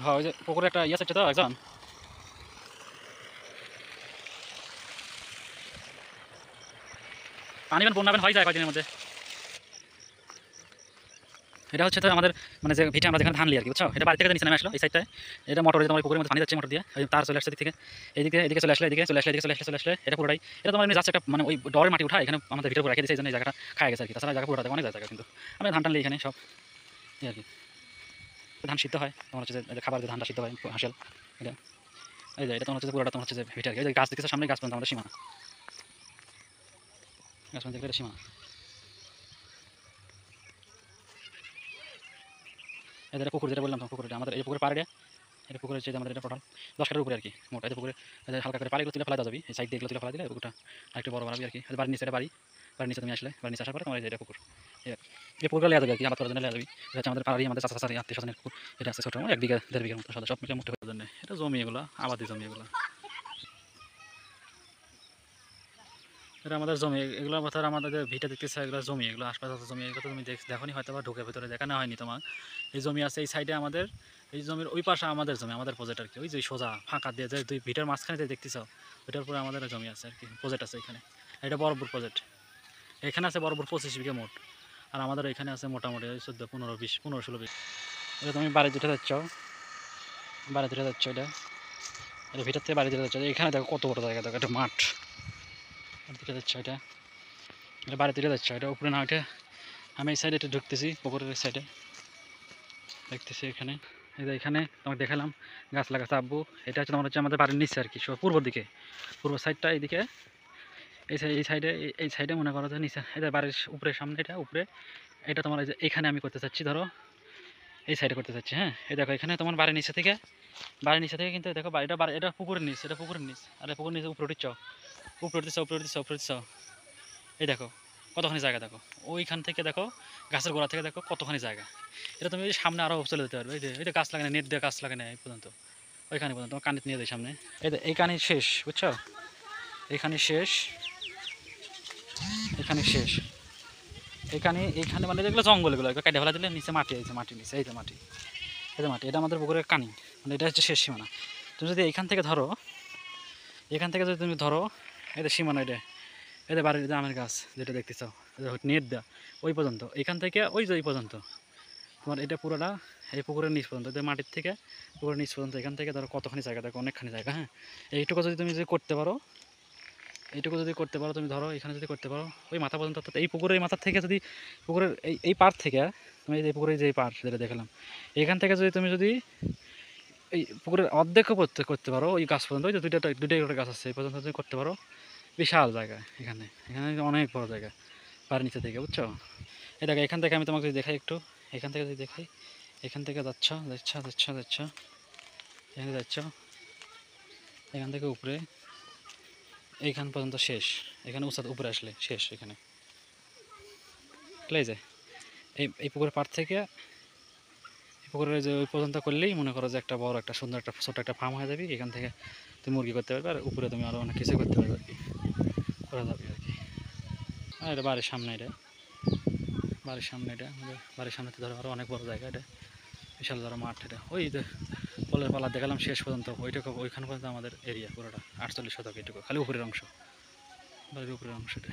হ্যাঁ ওই যে পুকুরে একটা ইয়ে আছে তো একজন পানি বন্যাবেন হয়ে যায় কয়েকদিনের মধ্যে। এটা হচ্ছে তো আমাদের মানে যে ভিটে আমরা যেখানে ধান লিয়ে আর কি বুঝছো, এটা বাড়ি থেকে নিচে নেমে আসলো এই সাইডটায়। এটা মোটরে তোমার পুকুরের মধ্যে পানি যাচ্ছে মোটর দিয়ে, তার চলে আসছে দিক থেকে এইদিকে, এদিকে চলে আসলে, এদিকে চলে আসলে, এদিকে চলে আসলে এটা পুরোটাই এটা তোমার এমনি যাচ্ছে একটা মানে ওই ডরের মাটি উঠা এখানে আমাদের ভিতরে রেখে দিয়েছে, এই জন্য এই জায়গাটা খায় গেছে আর কি। তাছাড়া জায়গা পুরোটা অনেক জায়গা, কিন্তু আমি ধান টান লিয়ে এখানে সব এই আর কি। ধান সিদ্ধ হয় তোমার হচ্ছে যে খাবার, যে ধানটা সিদ্ধ হয় হাঁসেল, এটা এই যে এটা তোমার হচ্ছে যে পুরোটা তোমার হচ্ছে যে ভিটে আর কি। এই যে গাছ দেখতেছে সামনে, গাছ পর্যন্ত আমাদের সীমানা, গাছ পর্যন্ত এটা সীমানা। এদের পুকুর যেটা বললাম, পুকুরটা আমাদের এই পুকুর পাড়ে, এটা পুকুরের চেয়ে আমাদের এটা টোটাল 10 কাঠার উপরে আর কি মোটা। এটা পুকুরে হালকা করে পাড়িগুলো তুলে ফেলা যাবে, এই সাইড দিয়ে এগুলো তুলে ফেলা দিলে পুকুরটা একটু বড় বাড়াবি আর কি। বাড়ির নিচে এটা বাড়ির নিচে তুমি আসলে, বাড়ির নিচে আসার পরে তোমার এটা পুকুর, এই পুকুরটা লেয়া যাবে আর কি, আবাদ করার জন্য লেয়া যাবে। এটা হচ্ছে আমাদের পাড়ারই, আমাদের চাচা চাচারি আত্মীয় স্বজনের পুকুর। এটা আছে ছোটো 1 বিঘা 1.5 বিঘার মতো সাদা, সব মিলে মুঠে করার জন্য। এটা জমি, এগুলো আবাদি জমি, এগুলো এটা আমাদের জমি। এগুলো কথা আমাদের যে ভিটা দেখতেছে এগুলো জমি, এগুলো আশপাশে জমি, এগুলো তো তুমি দেখোনি হয়তো বা ঢুকে ভিতরে দেখানো হয়নি তোমার। এই জমি আছে এই সাইডে আমাদের, এই জমির ওই পাশে আমাদের জমি, আমাদের প্রজেক্ট আর কি। ওই যে সোজা ফাঁকা দিয়ে যে 2 ভিটার মাঝখানে যে দেখতেছ, ওইটার পরে আমাদের জমি আছে আর কি, প্রজেক্ট আছে এখানে। এটা বরাবর প্রজেক্ট, এখানে আছে বরাবর 25 বিঘা মোট, আর আমাদের এখানে আছে মোটামুটি 14, 15, 20, 15, 16 বিঘা। এটা তুমি বাড়ি যেটা যাচ্ছ, বাড়ি যেটা যাচ্ছ, এটা ভিটার থেকে বাড়ি যেটা যাচ্ছ, এখানে দেখো কত বড় জায়গা, দেখো একটা মাঠ যেটা যাচ্ছ, এটা বাড়ি যেটা যাচ্ছ, এটা উপরে না, ওইটা আমি এই সাইডে এটা ঢুকতেছি, পুকুরের সাইডে দেখতেছি এখানে। এই যে এখানে তোমাকে দেখালাম গাছ লাগাচ্ছে আব্বু। এটা হচ্ছে তোমার হচ্ছে আমাদের বাড়ির নিচে আর কি, পূর্ব দিকে, পূর্ব সাইডটা এইদিকে, এই সাইডে মনে করো যে নিচে, এটা বাড়ির উপরে সামনে, এটা উপরে, এটা তোমার এই যে এখানে আমি করতে চাচ্ছি, ধরো এই সাইডে করতে চাচ্ছি। হ্যাঁ এই দেখো এখানে তোমার বাড়ির নিচে থেকে, কিন্তু দেখো বাড়িটা, এটা পুকুরের নিচ, এটা পুকুরের নিচ, আর পুকুরের নিচে উপরে উঠছ, উপরে উঠছ, এই দেখো কতখানি জায়গা, দেখো ওইখান থেকে দেখো, গাছের গোড়া থেকে দেখো কতখানি জায়গা। এটা তুমি সামনে আরও চলে যেতে পারবে। এই যে গাছ লাগানো, নেট দিয়ে গাছ লাগানো এই পর্যন্ত, ওইখানে পর্যন্ত তোমার কানিতে নিয়ে যায় সামনে। এই কানি শেষ, বুঝছো, এইখানে শেষ, এখানে শেষ, এইখানে মানে যেগুলো জঙ্গল, এগুলো কেটে ফেলা দিলে নিচে মাটি আছে, মাটির নিচে এই যে মাটি, এই যে মাটি, এটা আমাদের পুকুরের কানি, মানে এটা হচ্ছে শেষ সীমানা। তুমি যদি এইখান থেকে ধরো, এখান থেকে যদি তুমি ধরো, এটা সীমানা, এটা বাড়ির যে আমের গাছ যেটা দেখতেছ, নেট দেওয়া ওই পর্যন্ত, এখান থেকে ওই যে ওই পর্যন্ত তোমার এটা পুরোটা, এই পুকুরের নিচ পর্যন্ত, মাটির থেকে পুকুরের নিচ পর্যন্ত, এখান থেকে ধরো কতখানি জায়গা, দেখো অনেকখানি জায়গা। হ্যাঁ এইটুকু যদি তুমি করতে পারো, এইটুকু যদি করতে পারো তুমি, ধরো এখানে যদি করতে পারো ওই মাথা পর্যন্ত, অর্থাৎ এই পুকুরের মাথার থেকে যদি, পুকুরের এই পার থেকে, তুমি এই পুকুরের যে পার যেটা দেখালাম, এখান থেকে যদি তুমি এই পুকুরের অর্ধেকও করতে পারো ওই গাছ পর্যন্ত, ওই যে দুইটা করে গাছ আছে এই পর্যন্ত যদি করতে পারো, বিশাল জায়গা এখানে, অনেক বড় জায়গা বাড়ির নিচে থেকে, বুঝছো। এই দেখো এখান থেকে আমি তোমাকে যদি দেখাই একটু, এখান থেকে যদি দেখাই, এখান থেকে যাচ্ছ, এখানে যাচ্ছ, এখান থেকে উপরে এইখান পর্যন্ত শেষ, এখানে উঁচা উপরে আসলে শেষ এখানে, এই যে এই পুকুরের পাড় থেকে পুকুরের যে ওই পর্যন্ত করলেই মনে করো যে একটা বড় একটা সুন্দর একটা ছোট একটা ফার্ম হয়ে যাবে। এখান থেকে তুমি মুরগি করতে পারবে, আর উপরে তুমি আরও অনেক কিছু করতে পারবে আর কি, করা যাবে আর কি। আর এটা বাড়ির সামনে, এটা বাড়ির সামনে, এটা আমাদের বাড়ির সামনে ধরো আরও অনেক বড় জায়গা, এটা বিশাল ধরো মাঠ। এটা ওই যে পলের পালা দেখালাম শেষ পর্যন্ত, ওইখান পর্যন্ত আমাদের এরিয়া পুরোটা 48 শতক, এইটুকু খালি উপরের অংশ, বাড়ির উপরের অংশ এটা।